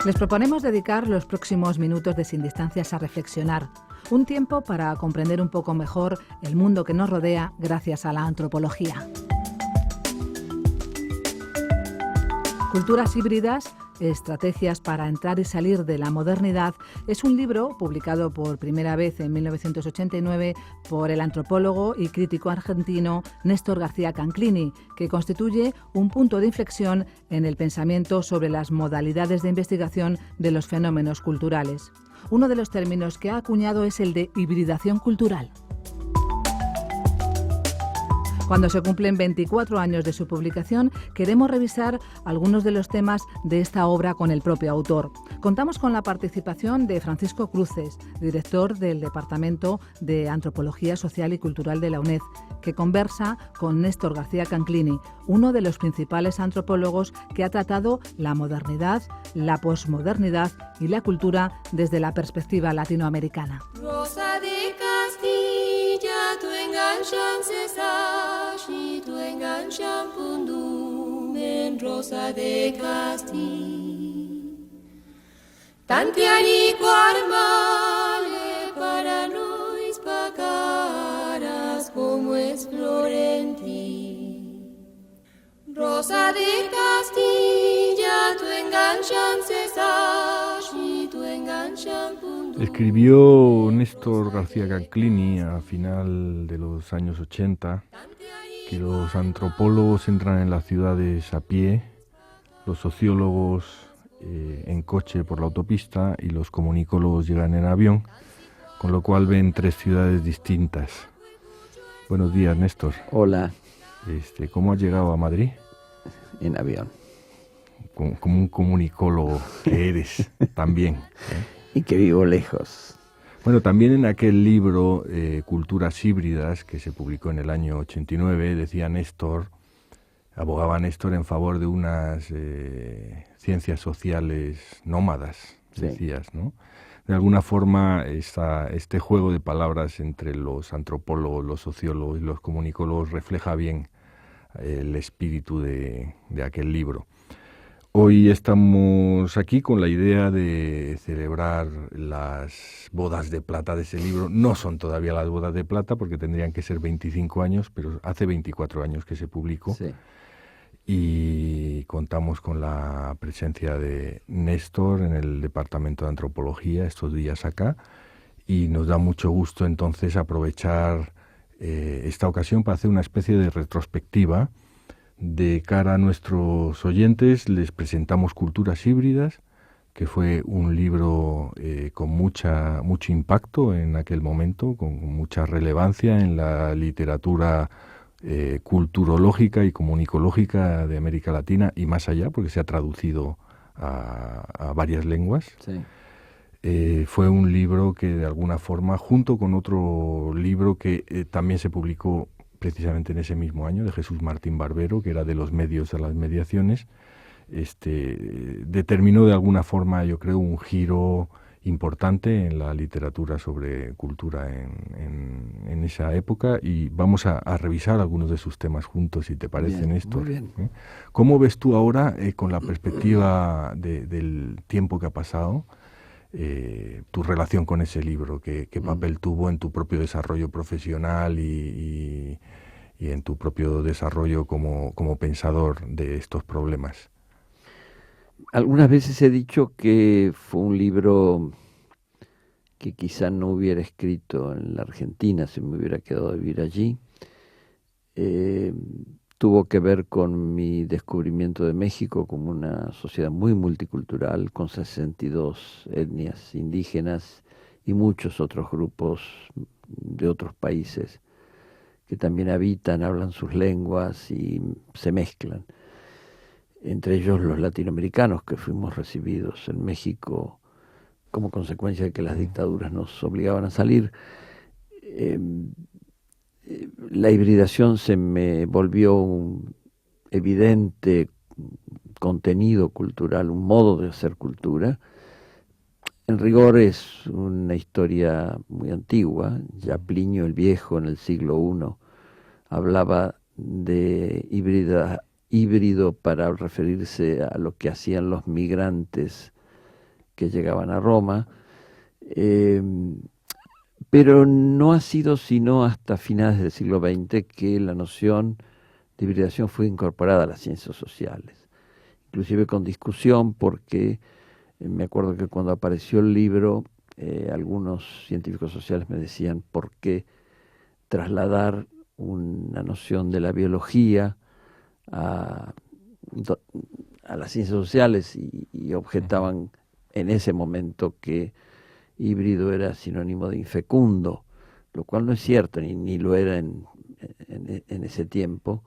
Les proponemos dedicar los próximos minutos de Sin Distancias a reflexionar, un tiempo para comprender un poco mejor el mundo que nos rodea gracias a la antropología. Culturas híbridas, estrategias para entrar y salir de la modernidad, es un libro publicado por primera vez en 1989 por el antropólogo y crítico argentino Néstor García Canclini, que constituye un punto de inflexión en el pensamiento sobre las modalidades de investigación de los fenómenos culturales. Uno de los términos que ha acuñado es el de hibridación cultural. Cuando se cumplen 24 años de su publicación, queremos revisar algunos de los temas de esta obra con el propio autor. Contamos con la participación de Francisco Cruces, director del Departamento de Antropología Social y Cultural de la UNED, que conversa con Néstor García Canclini, uno de los principales antropólogos que ha tratado la modernidad, la posmodernidad y la cultura desde la perspectiva latinoamericana. Rosa de Castilla, tu enganchan y tu enganchan pundum en Rosa de Castilla. Tantianico armale para nois pacaras como es Florenti. Rosa de Castilla, tu enganchan y tu enganchan pundum. Escribió Néstor García Canclini a final de los años 80 que los antropólogos entran en las ciudades a pie, los sociólogos en coche por la autopista y los comunicólogos llegan en avión, con lo cual ven tres ciudades distintas. Buenos días, Néstor. Hola. ¿Cómo has llegado a Madrid? En avión. Como un comunicólogo que eres también. Y que vivo lejos. Bueno, también en aquel libro, Culturas híbridas, que se publicó en el año 89, decía Néstor, abogaba Néstor en favor de unas ciencias sociales nómadas, sí. Decías, ¿no? De alguna forma, este juego de palabras entre los antropólogos, los sociólogos y los comunicólogos refleja bien el espíritu de aquel libro. Hoy estamos aquí con la idea de celebrar las bodas de plata de ese libro. No son todavía las bodas de plata porque tendrían que ser 25 años, pero hace 24 años que se publicó. Sí. Y contamos con la presencia de Néstor en el Departamento de Antropología estos días acá. Y nos da mucho gusto entonces aprovechar esta ocasión para hacer una especie de retrospectiva. De cara a nuestros oyentes les presentamos Culturas híbridas, que fue un libro con mucho impacto en aquel momento, con mucha relevancia en la literatura culturológica y comunicológica de América Latina y más allá, porque se ha traducido a varias lenguas. Sí. Fue un libro que de alguna forma, junto con otro libro que también se publicó precisamente en ese mismo año, de Jesús Martín Barbero, que era de los medios a las mediaciones, determinó de alguna forma, yo creo, un giro importante en la literatura sobre cultura en esa época, y vamos a revisar algunos de sus temas juntos, si te parece, Bien, Néstor. muy bien. ¿Cómo ves tú ahora, con la perspectiva del tiempo que ha pasado, tu relación con ese libro? ¿Qué papel tuvo en tu propio desarrollo profesional y en tu propio desarrollo como pensador de estos problemas? Algunas veces he dicho que fue un libro que quizá no hubiera escrito en la Argentina si me hubiera quedado a vivir allí. Tuvo que ver con mi descubrimiento de México como una sociedad muy multicultural, con 62 etnias indígenas y muchos otros grupos de otros países que también habitan, hablan sus lenguas y se mezclan. Entre ellos los latinoamericanos que fuimos recibidos en México como consecuencia de que las dictaduras nos obligaban a salir. La hibridación se me volvió un evidente contenido cultural, un modo de hacer cultura. En rigor es una historia muy antigua. Ya Plinio el Viejo en el siglo I hablaba de híbrido para referirse a lo que hacían los migrantes que llegaban a Roma, pero no ha sido sino hasta finales del siglo XX que la noción de hibridación fue incorporada a las ciencias sociales, inclusive con discusión, porque me acuerdo que cuando apareció el libro, algunos científicos sociales me decían por qué trasladar una noción de la biología a las ciencias sociales, y objetaban en ese momento que híbrido era sinónimo de infecundo, lo cual no es cierto, ni lo era en ese tiempo,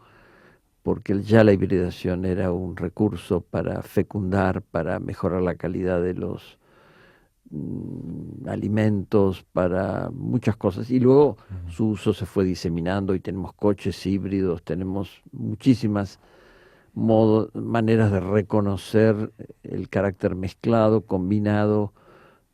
porque ya la hibridación era un recurso para fecundar, para mejorar la calidad de los alimentos, para muchas cosas, y luego su uso se fue diseminando y tenemos coches híbridos, tenemos muchísimas maneras de reconocer el carácter mezclado, combinado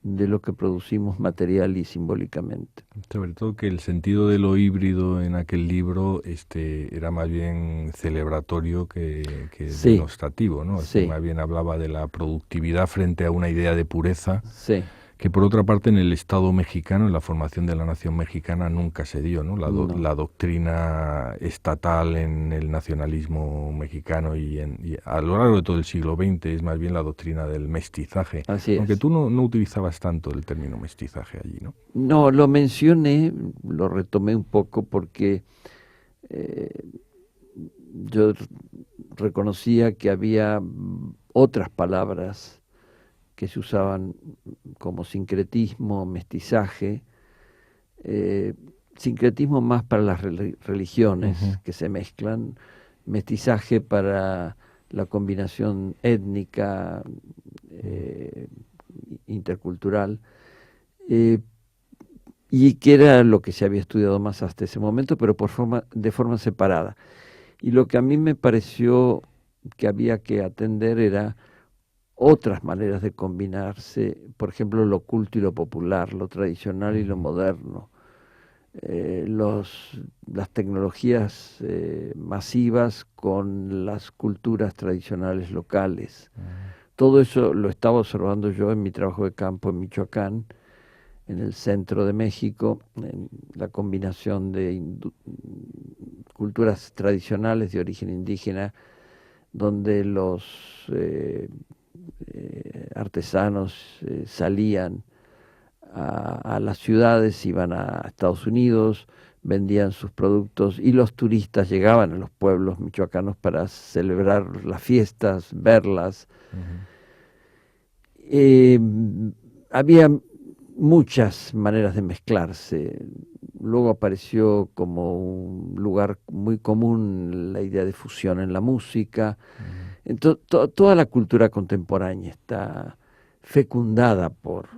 de lo que producimos material y simbólicamente. Sobre todo que el sentido de lo híbrido en aquel libro era más bien celebratorio que sí, denostativo, ¿no? Sí. Más bien hablaba de la productividad frente a una idea de pureza. Sí. Que por otra parte en el Estado mexicano, en la formación de la nación mexicana, nunca se dio, ¿no? La doctrina estatal en el nacionalismo mexicano y a lo largo de todo el siglo XX es más bien la doctrina del mestizaje. Así es. Aunque tú no utilizabas tanto el término mestizaje allí, ¿no? No, lo mencioné, lo retomé un poco porque yo reconocía que había otras palabras que se usaban como sincretismo, mestizaje, sincretismo más para las religiones que se mezclan, mestizaje para la combinación étnica, intercultural, y que era lo que se había estudiado más hasta ese momento, pero de forma separada. Y lo que a mí me pareció que había que atender era otras maneras de combinarse, por ejemplo, lo culto y lo popular, lo tradicional y lo moderno, las tecnologías masivas con las culturas tradicionales locales. Todo eso lo estaba observando yo en mi trabajo de campo en Michoacán, en el centro de México, en la combinación de culturas tradicionales de origen indígena, donde los artesanos salían a las ciudades, iban a Estados Unidos, vendían sus productos y los turistas llegaban a los pueblos michoacanos para celebrar las fiestas, verlas. Había muchas maneras de mezclarse. Luego apareció como un lugar muy común la idea de fusión en la música. Entonces, toda la cultura contemporánea está fecundada por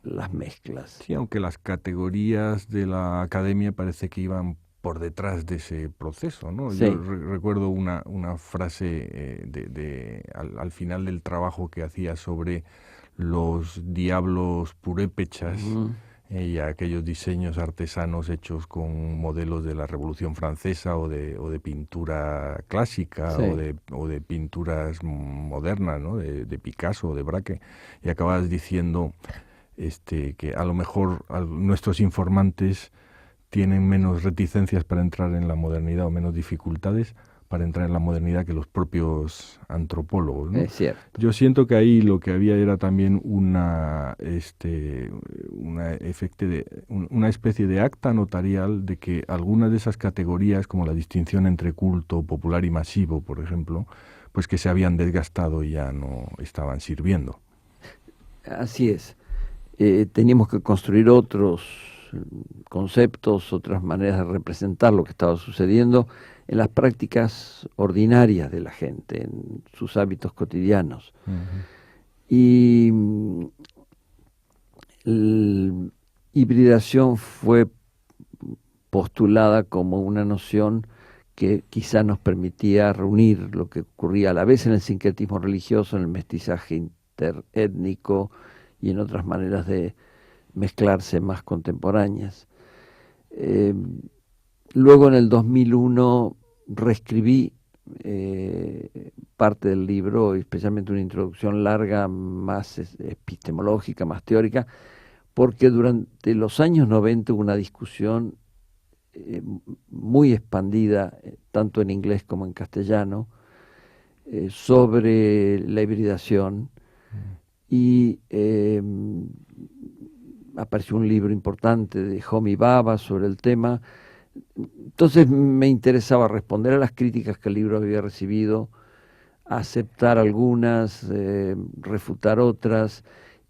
las mezclas. Sí, aunque las categorías de la academia parece que iban por detrás de ese proceso, ¿no? Sí. Yo recuerdo una frase al final del trabajo que hacía sobre los diablos purépechas y aquellos diseños artesanos hechos con modelos de la Revolución Francesa o de pintura clásica, sí, o de pinturas modernas, ¿no? De Picasso o de Braque, y acabas diciendo que a lo mejor nuestros informantes tienen menos reticencias para entrar en la modernidad o menos dificultades para entrar en la modernidad que los propios antropólogos, ¿no? Es cierto. Yo siento que ahí lo que había era también una especie de acta notarial de que algunas de esas categorías, como la distinción entre culto, popular y masivo, por ejemplo, pues que se habían desgastado y ya no estaban sirviendo. Así es. Teníamos que construir otros conceptos, otras maneras de representar lo que estaba sucediendo en las prácticas ordinarias de la gente, en sus hábitos cotidianos. Y la hibridación fue postulada como una noción que quizá nos permitía reunir lo que ocurría a la vez en el sincretismo religioso, en el mestizaje interétnico y en otras maneras de mezclarse más contemporáneas. Luego en el 2001 reescribí parte del libro, especialmente una introducción larga, más epistemológica, más teórica, porque durante los años 90 hubo una discusión muy expandida, tanto en inglés como en castellano, sobre la hibridación, y apareció un libro importante de Homi Bhabha sobre el tema. Entonces me interesaba responder a las críticas que el libro había recibido, aceptar algunas, refutar otras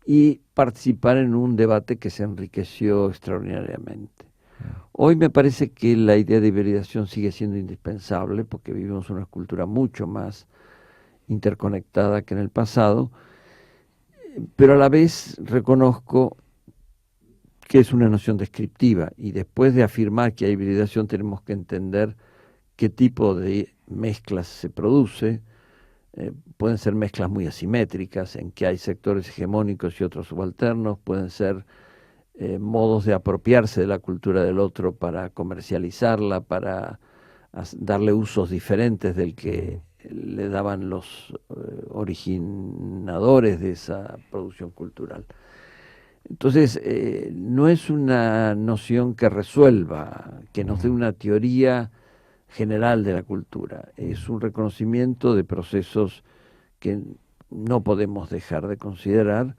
y participar en un debate que se enriqueció extraordinariamente. Hoy me parece que la idea de hibridación sigue siendo indispensable porque vivimos una cultura mucho más interconectada que en el pasado, pero a la vez reconozco que es una noción descriptiva, y después de afirmar que hay hibridación tenemos que entender qué tipo de mezclas se produce. Pueden ser mezclas muy asimétricas, en que hay sectores hegemónicos y otros subalternos, pueden ser modos de apropiarse de la cultura del otro para comercializarla, para darle usos diferentes del que le daban los originadores de esa producción cultural. Entonces, no es una noción que resuelva, que nos dé una teoría general de la cultura. Es un reconocimiento de procesos que no podemos dejar de considerar,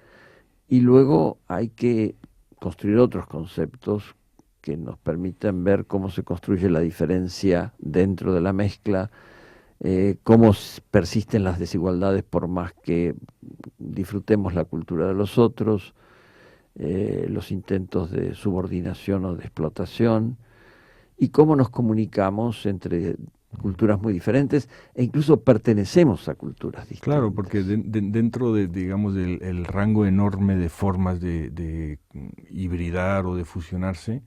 y luego hay que construir otros conceptos que nos permitan ver cómo se construye la diferencia dentro de la mezcla, cómo persisten las desigualdades por más que disfrutemos la cultura de los otros, los intentos de subordinación o de explotación, y cómo nos comunicamos entre culturas muy diferentes e incluso pertenecemos a culturas distintas. Claro, porque dentro de, digamos, el rango enorme de formas de hibridar o de fusionarse,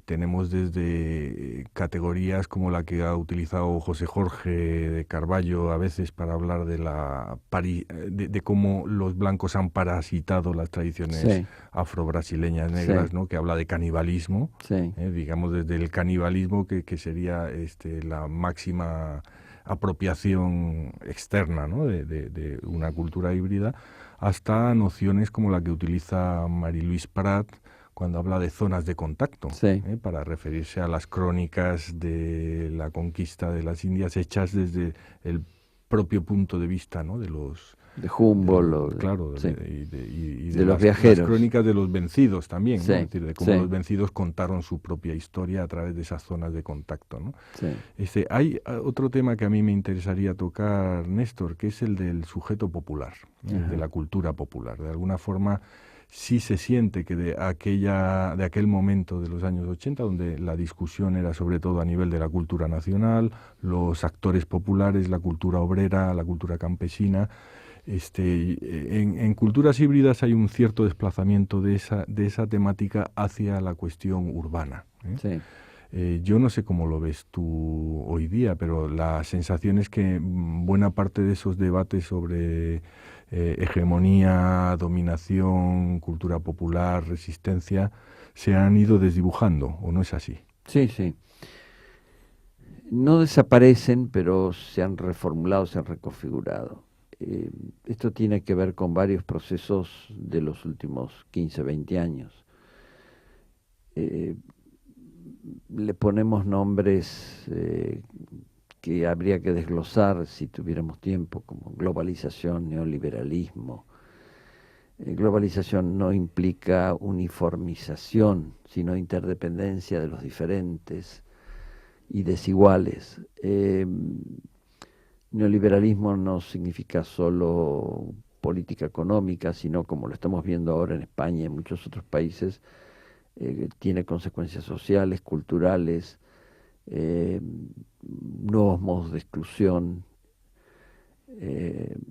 tenemos desde categorías como la que ha utilizado José Jorge de Carballo a veces para hablar de cómo los blancos han parasitado las tradiciones afro-brasileñas negras, sí, ¿no? Que habla de canibalismo, sí, digamos desde el canibalismo que sería la máxima apropiación externa, ¿no? de una cultura híbrida, hasta nociones como la que utiliza Marie-Louise Prat cuando habla de zonas de contacto, sí, para referirse a las crónicas de la conquista de las Indias hechas desde el propio punto de vista, ¿no? de Humboldt, claro, sí, y de los viajeros, las crónicas de los vencidos también, sí, ¿no? Es decir, de cómo, sí, los vencidos contaron su propia historia a través de esas zonas de contacto, ¿no? Sí. Hay otro tema que a mí me interesaría tocar, Néstor, que es el del sujeto popular, de la cultura popular. De alguna forma sí se siente que de aquel momento de los años 80, donde la discusión era sobre todo a nivel de la cultura nacional, los actores populares, la cultura obrera, la cultura campesina, en culturas híbridas hay un cierto desplazamiento de esa temática hacia la cuestión urbana, ¿eh? Sí. Yo no sé cómo lo ves tú hoy día, pero la sensación es que buena parte de esos debates sobre hegemonía, dominación, cultura popular, resistencia, se han ido desdibujando, ¿o no es así? Sí, sí. No desaparecen, pero se han reformulado, se han reconfigurado. Esto tiene que ver con varios procesos de los últimos 15, 20 años. Le ponemos nombres que habría que desglosar si tuviéramos tiempo, como globalización, neoliberalismo. Globalización no implica uniformización, sino interdependencia de los diferentes y desiguales. Neoliberalismo no significa solo política económica, sino, como lo estamos viendo ahora en España y en muchos otros países, tiene consecuencias sociales, culturales, nuevos modos de exclusión,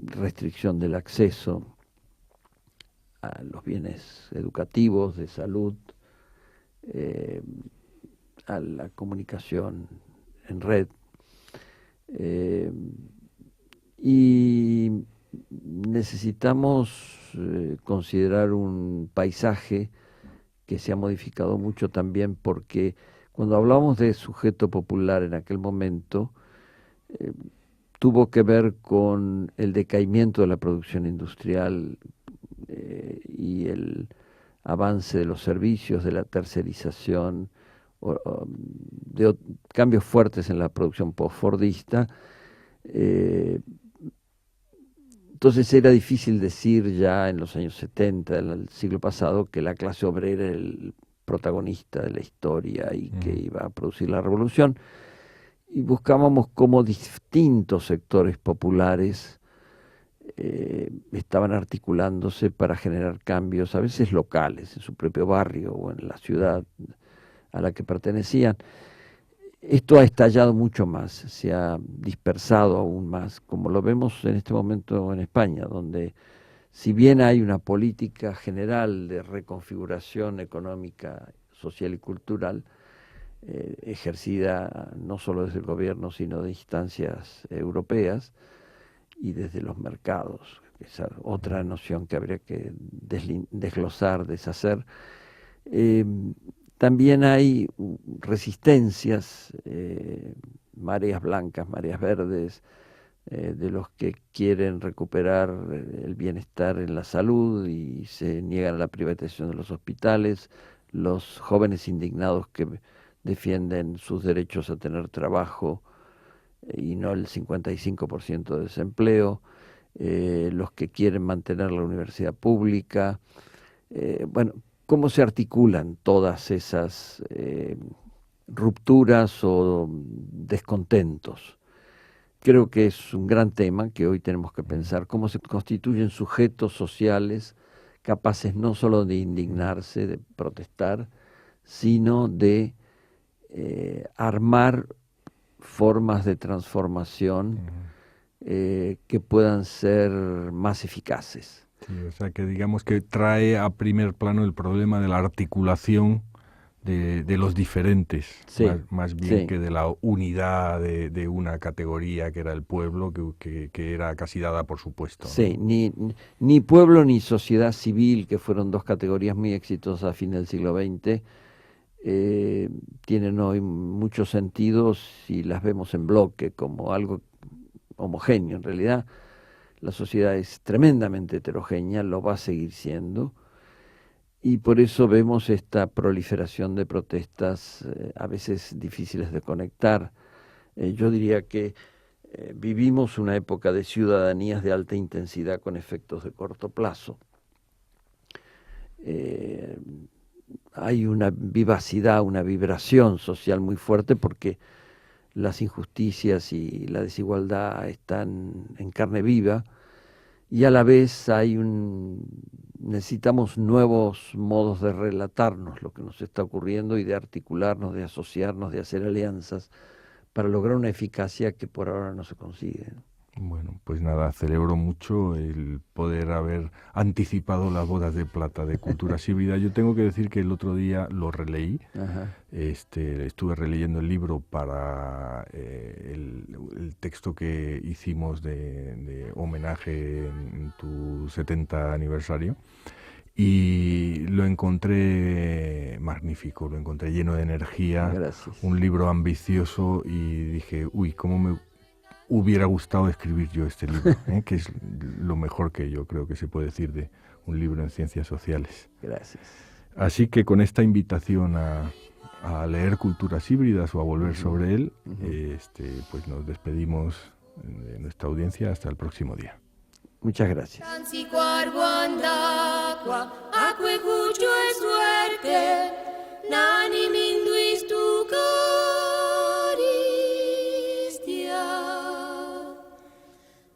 restricción del acceso a los bienes educativos, de salud, a la comunicación en red. Y necesitamos considerar un paisaje que se ha modificado mucho también, porque cuando hablamos de sujeto popular en aquel momento, tuvo que ver con el decaimiento de la producción industrial y el avance de los servicios, de la tercerización, de cambios fuertes en la producción postfordista. Entonces era difícil decir ya en los años 70 del siglo pasado que la clase obrera era el protagonista de la historia y que iba a producir la revolución. Y buscábamos cómo distintos sectores populares estaban articulándose para generar cambios, a veces locales, en su propio barrio o en la ciudad a la que pertenecían. Esto ha estallado mucho más, se ha dispersado aún más, como lo vemos en este momento en España, donde si bien hay una política general de reconfiguración económica, social y cultural, ejercida no solo desde el gobierno, sino de instancias europeas y desde los mercados, que es otra noción que habría que desglosar, deshacer. También hay resistencias, mareas blancas, mareas verdes, de los que quieren recuperar el bienestar en la salud y se niegan a la privatización de los hospitales, los jóvenes indignados que defienden sus derechos a tener trabajo y no el 55% de desempleo, los que quieren mantener la universidad pública. Bueno, ¿cómo se articulan todas esas rupturas o descontentos? Creo que es un gran tema que hoy tenemos que pensar, cómo se constituyen sujetos sociales capaces no solo de indignarse, de protestar, sino de armar formas de transformación que puedan ser más eficaces. Sí, o sea que digamos que trae a primer plano el problema de la articulación de los diferentes, sí, más bien sí, que de la unidad de una categoría que era el pueblo, que era casi dada por supuesto, ¿no? Sí, ni pueblo ni sociedad civil, que fueron dos categorías muy exitosas a fin del siglo XX, tienen hoy muchos sentidos si las vemos en bloque, como algo homogéneo. En realidad, la sociedad es tremendamente heterogénea, lo va a seguir siendo, y por eso vemos esta proliferación de protestas a veces difíciles de conectar. Yo diría que vivimos una época de ciudadanías de alta intensidad con efectos de corto plazo. Hay una vivacidad, una vibración social muy fuerte porque las injusticias y la desigualdad están en carne viva, y a la vez necesitamos nuevos modos de relatarnos lo que nos está ocurriendo y de articularnos, de asociarnos, de hacer alianzas para lograr una eficacia que por ahora no se consigue. Bueno, pues nada, celebro mucho el poder haber anticipado las bodas de plata de Culturas Híbridas. Yo tengo que decir que el otro día lo releí. Ajá. Estuve releyendo el libro para el texto que hicimos de homenaje en tu 70 aniversario. Y lo encontré magnífico, lo encontré lleno de energía. Gracias. Un libro ambicioso, y dije, uy, cómo me hubiera gustado escribir yo este libro, que es lo mejor que yo creo que se puede decir de un libro en ciencias sociales. Gracias. Así que con esta invitación a leer Culturas Híbridas o a volver sobre él, pues nos despedimos de nuestra audiencia hasta el próximo día. Muchas gracias.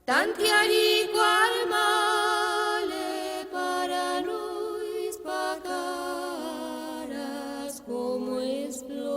Tantiari qual male para nos pacaras como explora.